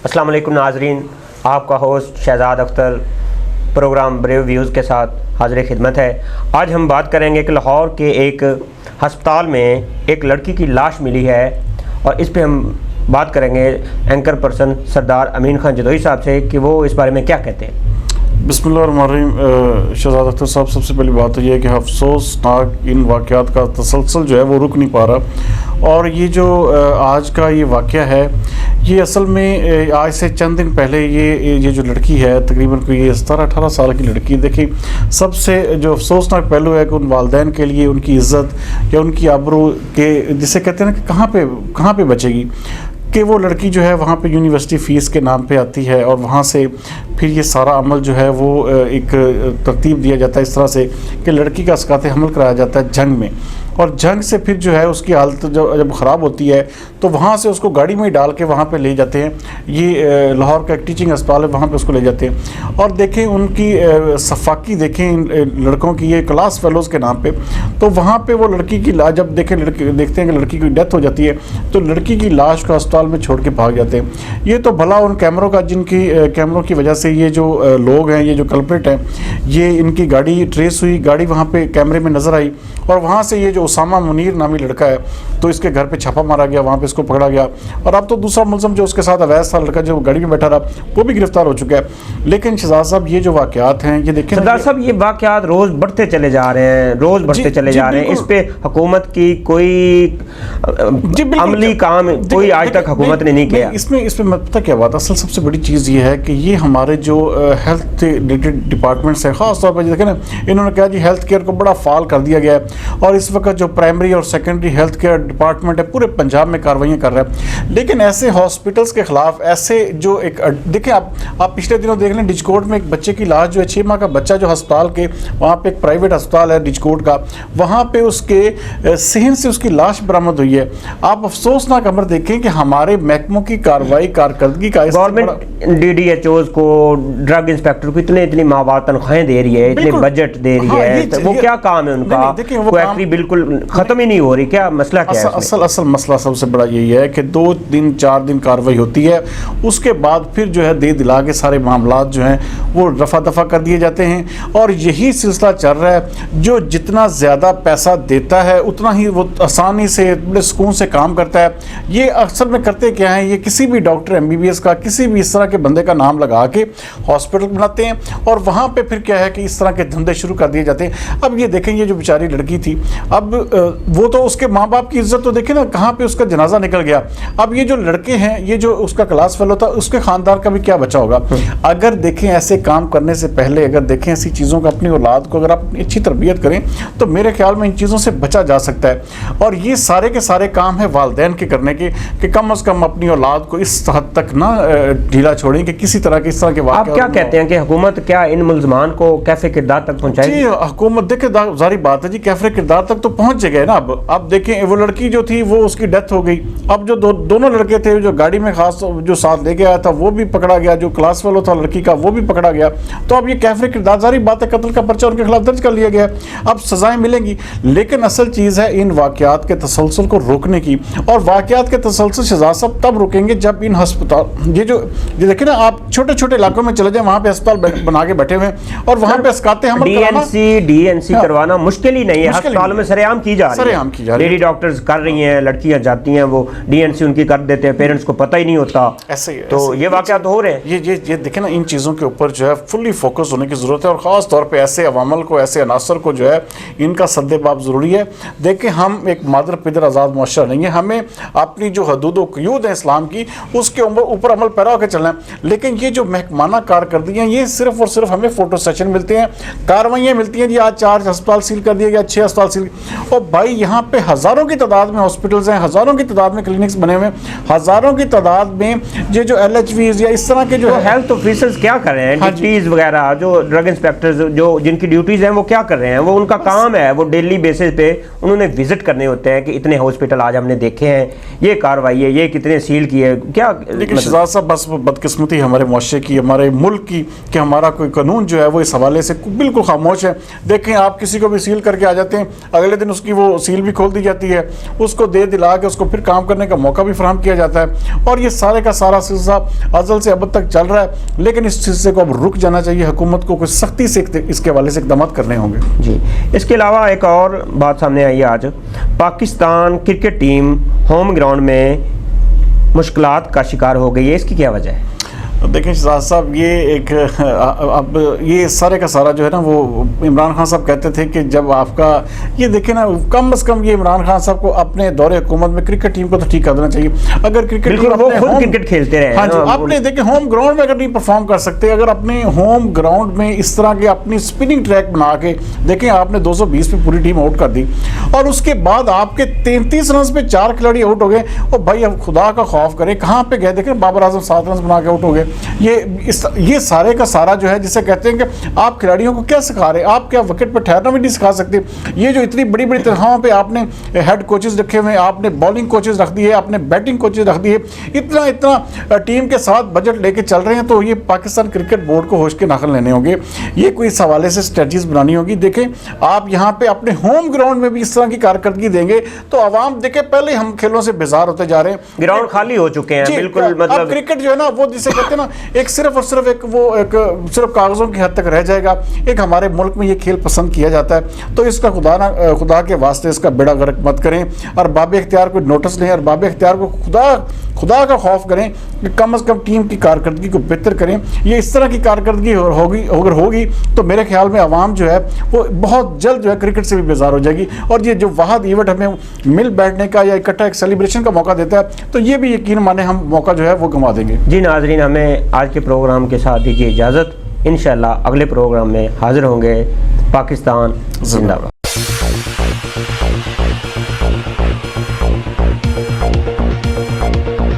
السلام علیکم ناظرین، آپ کا host Shahzad Akhtar programme brave views کے ساتھ حاضر خدمت ہے۔ آج ہم بات کریں گے کہ لاہور کے ایک ہسپتال میں ایک لڑکی کی لاش ملی ہے، اور اس پہ ہم بات کریں گے اینکر پرسن سردار امین خان جدوئی صاحب سے کہ وہ اس بارے میں کیا کہتے ہیں۔ بسم اللہ الرحمن الرحیم۔ شہزاد اختر صاحب، سب سے پہلی بات تو یہ ہے کہ افسوسناک ان واقعات کا تسلسل جو ہے وہ رک نہیں پا رہا، اور یہ جو آج کا یہ واقعہ ہے یہ اصل میں آج سے چند دن پہلے یہ جو لڑکی ہے تقریباً کوئی 17-18 سال کی لڑکی، دیکھیں سب سے جو افسوسناک پہلو ہے کہ ان والدین کے لیے ان کی عزت یا ان کی آبرو کے جسے کہتے ہیں نا کہ کہاں پہ بچے گی، کہ وہ لڑکی جو ہے وہاں پہ یونیورسٹی فیس کے نام پہ آتی ہے، اور وہاں سے پھر یہ سارا عمل جو ہے وہ ایک ترتیب دیا جاتا ہے اس طرح سے کہ لڑکی کا اسقاط حمل کرایا جاتا ہے جنگ میں، اور جنگ سے پھر جو ہے اس کی حالت جب خراب ہوتی ہے تو وہاں سے اس کو گاڑی میں ڈال کے وہاں پہ لے جاتے ہیں۔ یہ لاہور کا ایک ٹیچنگ اسپتال ہے، وہاں پہ اس کو لے جاتے ہیں، اور دیکھیں ان کی صفاقی دیکھیں ان لڑکوں کی، یہ کلاس فیلوز کے نام پہ، تو وہاں پہ وہ لڑکی کی جب دیکھتے ہیں کہ لڑکی کی ڈیتھ ہو جاتی ہے تو لڑکی کی لاش کو اسپتال میں چھوڑ کے بھاگ جاتے ہیں۔ یہ تو بھلا ان کیمروں کا جن کی کیمروں کی وجہ سے یہ جو لوگ ہیں، یہ جو کلپریٹ ہیں، یہ ان کی گاڑی ٹریس ہوئی، گاڑی وہاں پہ کیمرے میں نظر آئی، اور وہاں سے یہ جو اسامہ منیر نامی لڑکا ہے تو اس کے گھر پہ چھاپا مارا گیا، وہاں پہ اس کو پکڑا گیا، اور اب تو دوسرا ملزم جو اس کے ساتھ اویس تھا لڑکا جو گاڑی میں بیٹھا رہا وہ بھی گرفتار ہو چکا ہے۔ لیکن شہزاد صاحب یہ جو واقعات ہیں یہ دیکھیں سردار صاحب، یہ واقعات روز بڑھتے چلے جا رہے ہیں، جا رہے ہیں، اس پہ حکومت کی کوئی عملی کام کوئی آج تک حکومت نے نہیں کیا۔ اس میں پتہ کیا بات، اصل سب سے بڑی چیز یہ ہے کہ یہ ہمارے جو ہیلتھ ریلیٹڈ ڈپارٹمنٹس ہیں، خاص طور پہ دیکھیں نا انہوں نے کہا جی ہیلتھ کیئر کو بڑا فعال کر دیا گیا ہے، اور اس وقت جو پرائمری اور سیکنڈری ہیلتھ کیئر ڈپارٹمنٹ ہے پورے پنجاب میں کاروائیاں کر رہا ہے، لیکن ایسے ہاسپٹلس کے خلاف ایسے جو ایک دیکھیں آپ پچھلے دنوں دیکھ لیں ڈجکوٹ میں ایک بچے کی لاش جو ہے 6 ماہ کا بچہ جو ہسپتال کے وہاں پہ ایک پرائیویٹ ہسپتال ہے ڈجکوٹ کا، وہاں پہ اس کے صحن سے اس کی لاش برآمد ہوئی ہے۔ آپ افسوسناک امر دیکھیں کہ ہمارے محکموں کی کارکردگی کا گورنمنٹ DDHOs کو، ڈرگ انسپیکٹر کو اتنی ماوات تنخواہیں دے رہی ہے، اتنے بجٹ دے رہی ہے، وہ کیا کام ہے ان کا؟ کوئی بالکل ختم ہی نہیں ہو رہی، کیا مسئلہ کیا ہے؟ اصل مسئلہ سب سے بڑا یہی ہے کہ 2 دن 4 دن کارروائی ہوتی ہے، اس کے بعد پھر جو ہے دے دلا کے سارے معاملات جو ہیں وہ رفع دفع کر دیے جاتے ہیں، اور یہی سلسلہ چل رہا ہے۔ جو جتنا زیادہ پیسہ دیتا ہے اتنا ہی وہ آسانی سے بڑے سکون سے کام کرتا ہے۔ یہ اکثر میں کرتے کیا ہیں، یہ کسی بھی ڈاکٹر MBBS کا کسی بھی اس طرح کے بندے کا نام لگا کے ہاسپٹل بناتے ہیں، اور وہاں پہ پھر کیا ہے کہ اس طرح کے دھندے شروع کر دیے جاتے ہیں۔ اب یہ دیکھیں یہ جو بیچاری لڑکی تھی، اب وہ تو اس کے ماں باپ کی عزت تو دیکھیں نا کہاں پہ اس کا جنازہ نکل گیا۔ اب یہ جو لڑکے ہیں، یہ جو اس کا کلاس فیلو تھا، اس کے خاندان کا بھی کیا بچا ہوگا؟ اگر دیکھیں ایسے کام کرنے سے پہلے اگر دیکھیں ایسی چیزوں کا اپنی اولاد کو اگر آپ اچھی تربیت کریں تو میرے خیال میں ان چیزوں سے بچا جا سکتا ہے، اور یہ سارے کے سارے کام ہیں والدین کے کرنے کے کہ کم از کم اپنی اولاد کو اس حد تک نہ ڈھیلا چھوڑیں کہ کسی طرح کے اس طرح کے واقعات۔ آپ کیا کہتے ہیں کہ حکومت کیا ان ملزمان کو کیفے کردار تک پہنچائے؟ جی حکومت دیکھیں ظاہری بات ہے جی کیفے کردار تک تو پہنچ گئے نا۔ اب دیکھیں وہ لڑکی جو تھی وہ اس کی ڈیتھ ہو گئی، اب جو دونوں لڑکے تھے جو گاڑی میں خاص جو ساتھ لے کے آیا تھا وہ بھی پکڑا گیا، جو کلاس فیلو تھا لڑکی کا وہ بھی پکڑا گیا، تو اب یہ کیفے کردار ظاہری بات ہے قتل کا پرچہ ان کے خلاف درج کر لیا گیا، اب سزائیں ملیں گی۔ لیکن اصل چیز ہے ان واقعات کے تسلسل کو روکنے کی، اور واقعات کے تسلسل شہزاد صاحب تب رکیں گے جب ان ہسپتال یہ دیکھیں نا آپ چھوٹے چھوٹے علاقوں میں چلے جائیں، وہاں پہ ہسپتال بنا کے بیٹھے ہوئے اور وہاں پہ اسقاط حمل کرانا DNC کروانا مشکل ہی نہیں ہے، ہسپتالوں میں سرے عام کی جا رہی ہے، لیڈی ڈاکٹرز کر رہی ہیں، لڑکیاں جاتی ہیں وہ DNC ان کی کر دیتے ہیں، پیرنٹس کو پتہ ہی نہیں ہوتا، تو یہ واقعات ہو رہے ہیں۔ یہ دیکھیں نا ان چیزوں کے اوپر جو ہے فلی فوکس ہونے کی ضرورت ہے، اور خاص طور پہ ایسے عوامل کو، ایسے عناصر کو جو ہے ان کا سد باب ضروری ہے۔ دیکھیں ہم ایک مادر پدر آزاد معاشرہ نہیں ہے، ہمیں اپنی جو حدود و قیود ہیں اسلام کی اس کے اوپر عمل پیرا ہو کے چلنا ہے، لیکن یہ جو محکمانہ کارکردگیاں یہ صرف اور صرف ہمیں فوٹو سیشن ملتے ہیں، کاروائیاں ملتی ہیں جی آج 4 ہسپتال سیل کر دیے گیا، 6 ہسپتال سیل، اور بھائی یہاں پہ ہزاروں کی تعداد میں ہاسپٹلز ہیں، ہزاروں کی تعداد میں کلینکس بنے ہوئے ہیں، ہزاروں کی تعداد میں یہ جو LHVs یا اس طرح کے جو ہیلتھ آفیسرز کیا کر رہے ہیں، ڈیوٹیز وغیرہ جو ڈرگ انسپیکٹرز جو جن کی ڈیوٹیز ہیں وہ کیا کر رہے ہیں؟ وہ ان کا کام ہے، وہ ڈیلی بیسس پہ انہوں نے وزٹ کرنے ہوتے ہیں کہ اتنے ہاسپٹل آج ہم نے دیکھے ہیں، یہ کاروائی ہے، یہ کتنے سیل کیے کیا؟ لیکن شہزاد صاحب بس بدقسمتی ہمارے معاشرے کی، ہمارے ملک کی، کہ ہمارا کوئی قانون جو ہے وہ اس حوالے سے بالکل خاموش ہے. دیکھیں آپ کسی کو بھی سیل کر کے آ جاتے ہیں، اگلے دن اس کی وہ سیل بھی کھول دی جاتی ہے، اس کو دے دلا کے اس کو پھر کام کرنے کا موقع بھی فراہم کیا جاتا ہے، اور یہ سارے کا سارا سلسلہ ازل سے ابد تک چل رہا ہے. لیکن اس سلسلے کو اب رک جانا چاہیے، حکومت کو کوئی سختی سے اس کے حوالے سے اقدامات کرنے ہوں گے. جی اس کے علاوہ ایک اور بات سامنے آئی ہے، آج Pakistan cricket team home ground میں مشکلات کا شکار ہو گئی ہے، اس کی کیا وجہ ہے؟ دیکھیں شہزاد صاحب، یہ ایک اب یہ سارے کا سارا جو ہے نا، وہ عمران خان صاحب کہتے تھے کہ جب آپ کا یہ دیکھیں نا، کم از کم یہ عمران خان صاحب کو اپنے دور حکومت میں کرکٹ ٹیم کو تو ٹھیک کر دینا چاہیے. اگر کرکٹ وہ خود کرکٹ کھیلتے رہے، ہاں جی، اپنے دیکھیں ہوم گراؤنڈ میں اگر نہیں پرفارم کر سکتے، اگر اپنے ہوم گراؤنڈ میں اس طرح کے اپنی اسپننگ ٹریک بنا کے دیکھیں، آپ نے 220 پہ پوری ٹیم آؤٹ کر دی، اور اس کے بعد آپ کے 33 رنز پہ 4 کھلاڑی آؤٹ ہو گئے، اور بھائی اب خدا کا خوف کریں کہاں پہ گئے. دیکھیں بابر اعظم 7 رنز بنا کے آؤٹ ہو گئے. یہ سارے کا سارا جو ہے، جسے کہتے ہیں کہ آپ کھلاڑیوں کو کیا سکھا رہے ہیں، آپ کیا وکٹ پہ ٹھہرنا بھی نہیں سکھا سکتے. یہ جو اتنی بڑی بڑی تنخواہوں پہ آپ نے ہیڈ کوچز رکھے ہوئے ہیں، آپ نے بالنگ کوچز رکھ دیے، آپ نے بیٹنگ کوچز رکھ دیے، اتنا ٹیم کے ساتھ بجٹ لے کے چل رہے ہیں، تو یہ پاکستان کرکٹ بورڈ کو ہوش کے ناخن لینے ہوں گے. یہ کوئی اس حوالے سے اسٹریٹجیز بنانی ہوگی. دیکھیں آپ یہاں پہ اپنے ہوم گراؤنڈ میں بھی اس طرح کی کارکردگی دیں گے تو عوام دیکھیں پہلے ہم کھیلوں سے بیزار ہوتے جا رہے ہیں، گراؤنڈ خالی ہو چکے ہیں بالکل. مطلب اب کرکٹ جو ہے نا، وہ جسے کہتے ہیں نا، ایک صرف اور صرف صرف کاغذوں کی حد تک رہ جائے گا. ایک ہمارے ملک میں یہ کھیل پسند کیا جاتا ہے، تو اس کا خدا کے واسطے اس کا بیڑا غرق مت کریں، اور باب اختیار کو نوٹس لیں، اور باب اختیار کو خدا کا خوف کریں کہ کم از کم ٹیم کی کارکردگی کو بہتر کریں. یہ اس طرح کی کارکردگی اگر ہوگی تو میرے خیال میں عوام جو ہے وہ بہت جلد جو ہے کرکٹ سے بھی بیزار ہو جائے گی. اور یہ جو واحد ایونٹ ہمیں مل بیٹھنے کا یا اکٹھا ایک سیلیبریشن کا موقع دیتا ہے، تو یہ بھی یقین مانے ہم موقع جو ہے وہ گنوا دیں گے. جی ناظرین، ہمیں آج کے پروگرام کے ساتھ دیجیے اجازت. انشاءاللہ اگلے پروگرام میں حاضر ہوں گے. پاکستان زندہ باد.